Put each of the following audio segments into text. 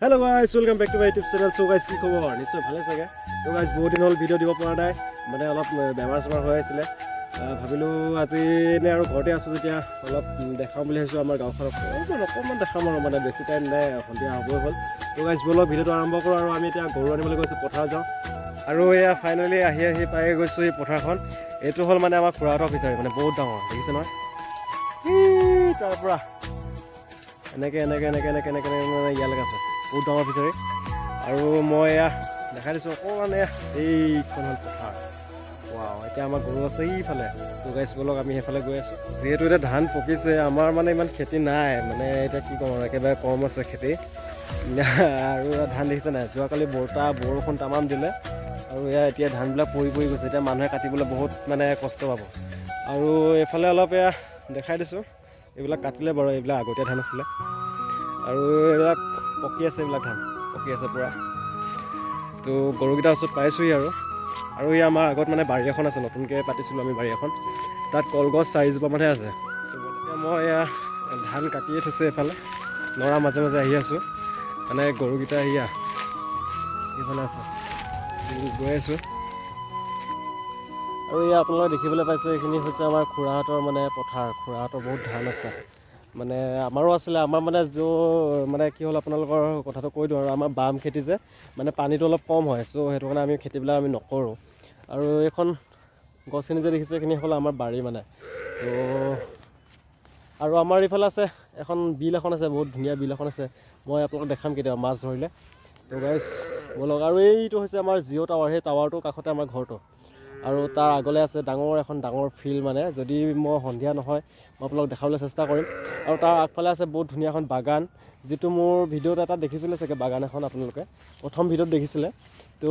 Hello guys, welcome back to my YouTube channel. So guys, কি খবৰ? নিশ্চয় ভালে চাগে। তো guys বহুত দিন হল ভিডিও দিব পৰা নাই। মানে অলপ বেমাৰ সমাৰ হৈ আছিল। ভাবিলো আজি নে আৰু ঘৰতে আছো যেতিয়া অলপ দেখাম বুলি ভাবিছো আমাৰ গাঁওখনক। অকমান দেখাম আৰু মানে বেছি টাইম নাই সন্ধিয়া হ'বই হ'ল। তো guys বলক ভিডিওটো আৰম্ভ কৰো আৰু আমি এতিয়া গৰু আনিবলৈ গৈছো পথাৰ যাওঁ। আৰু এয়া ফাইনালি আহি পাই গৈছো এই পথাৰখন। এইটো হ'ল মানে আমাৰ খুৰাহঁতৰ ফিচাৰী মানে বহুত ডাঙৰ দেখিছে নহয়। তাৰ পৰা এনেকে ইয়ালৈকে আছে বহুত ডাঙৰ ফিচাৰী আৰু মই এয়া দেখাই দিছোঁ অকণমান এইখন হ'ল পথাৰ এতিয়া আমাৰ গৰু আছে এইফালে তো গাইছ বলক আমি সেইফালে গৈ আছোঁ যিহেতু এতিয়া ধান পকিছে আমাৰ মানে ইমান খেতি নাই মানে এতিয়া কি ক'ম আৰু একেবাৰে কম আছে খেতি আৰু ধান দেখিছে নাই যোৱাকালি বৰষুণ তামাম দিলে আৰু এতিয়া ধানবিলাক পৰি গৈছে এতিয়া মানুহে কাটিবলৈ বহুত মানে কষ্ট পাব আৰু এইফালে অলপ এয়া দেখাই দিছোঁ এইবিলাক কাটিলে বাৰু এইবিলাক আগতীয়া ধান আছিলে আৰু এইবিলাক পকি আছে এইবিলাক ধান পকি আছে পূৰা তো গৰুকেইটাৰ ওচৰত পাইছোঁহি আৰু এই আমাৰ আগত মানে বাৰী এখন আছে নতুনকৈ পাতিছিলোঁ আমি বাৰী এখন তাত কলগছ 4জোপামানহে আছে তো গতিকে মই এয়া ধান কাটিয়ে থৈছে এইফালে নৰা মাজে আহি আছোঁ মানে গৰুকেইটা এইফালে আছে গৈ আছোঁ আৰু এয়া আপোনালোকে দেখিবলৈ পাইছে এইখিনি হৈছে আমাৰ খুৰাহঁতৰ মানে পথাৰ খুৰাহঁতৰ বহুত ধান আছে মানে আমাৰো আছিলে আমাৰ মানে কি হ'ল আপোনালোকৰ কথাটো কৈ দিওঁ আৰু আমাৰ বাম খেতি যে মানে পানীটো অলপ কম হয় চ' সেইটো কাৰণে আমি খেতিবিলাক আমি নকৰোঁ আৰু এইখন গছখিনি যে দেখিছে এইখিনি হ'ল আমাৰ বাৰী মানে তো আৰু আমাৰ এইফালে আছে এখন বিল এখন আছে বহুত ধুনীয়া বিল এখন আছে মই আপোনালোকক দেখাম কেতিয়াবা মাছ ধৰিলে তো গাইছ বলক আৰু এইটো হৈছে আমাৰ জিঅ' টাৱাৰ সেই টাৱাৰটোৰ কাষতে আমাৰ ঘৰটো আৰু তাৰ আগলৈ আছে ডাঙৰ ফিল্ড মানে যদি মই সন্ধিয়া নহয় মই আপোনালোকক দেখাবলৈ চেষ্টা কৰিম আৰু তাৰ আগফালে আছে বহুত ধুনীয়া এখন বাগান যিটো মোৰ ভিডিঅ'ত এটা দেখিছিলে চাগে বাগান এখন আপোনালোকে প্ৰথম ভিডিঅ'ত দেখিছিলে তো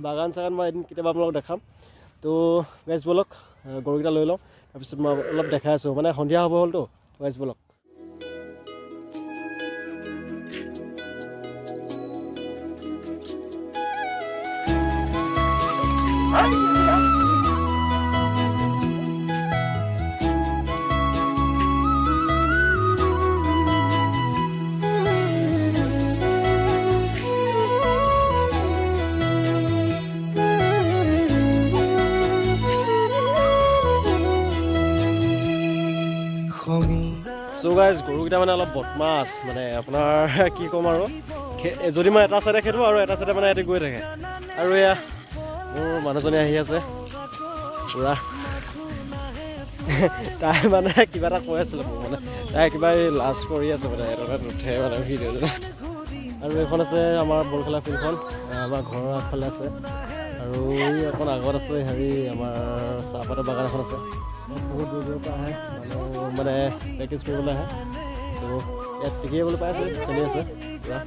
বাগান চাগান মই এদিন কেতিয়াবা আপোনালোকক দেখাম তো গাইজ বলক গৰুকেইটা লৈ লওঁ তাৰপিছত মই অলপ দেখাই আছোঁ মানে সন্ধিয়া হ'ব হ'লতো গাইজ বলক চ' গাইজ গৰুকেইটা মানে অলপ বদমাছ মানে আপোনাৰ কি ক'ম আৰু যদি মই এটা চাইডে খেদোঁ আৰু এটা চাইডে মানে সিহঁতি গৈ থাকে আৰু এয়া মোৰ মানুহজনী আহি আছে পূৰা তাই মানে কিবা এটা কৈ আছিলে মোক মানে তাই কিবা লাজ কৰি আছে মানে এটা নুঠে মানে ভিডিঅ'টো আৰু এইখন আছে আমাৰ বল খেলা ফিল্ডখন আমাৰ ঘৰৰ আগফালে আছে আৰু অকণ আগত আছে আমাৰ চাহপাতৰ বাগান এখন আছে বহুত দূৰৰ পৰা আহে মানুহ মানে প্ৰেক্টিছ কৰিবলৈ আহে তো ইয়াত টিকিবলৈ পাই আছে খেলি আছে পূৰা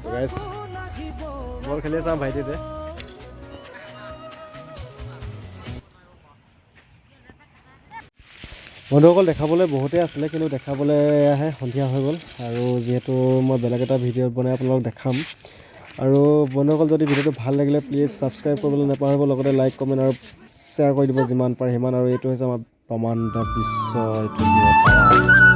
তো গাইজ বল খেলি আছে আমাৰ ভাইটিতে বন্ধুসকল দেখাবলৈ বহুতেই আছিলে কিন্তু দেখাবলৈ আহে সন্ধিয়া হৈ গ'ল আৰু যিহেতু মই বেলেগ এটা ভিডিঅ' বনাই আপোনালোকক দেখাম আৰু বন্ধুসকল যদি ভিডিঅ'টো ভাল লাগিলে প্লিজ ছাবস্ক্ৰাইব কৰিবলৈ নাপাহৰিব লগতে লাইক কমেণ্ট আৰু শ্বেয়াৰ কৰি দিব যিমান পাৰে সিমান আৰু এইটো হৈছে আমাৰ ব্ৰহ্মাণ্ড বিশ্ব এইটো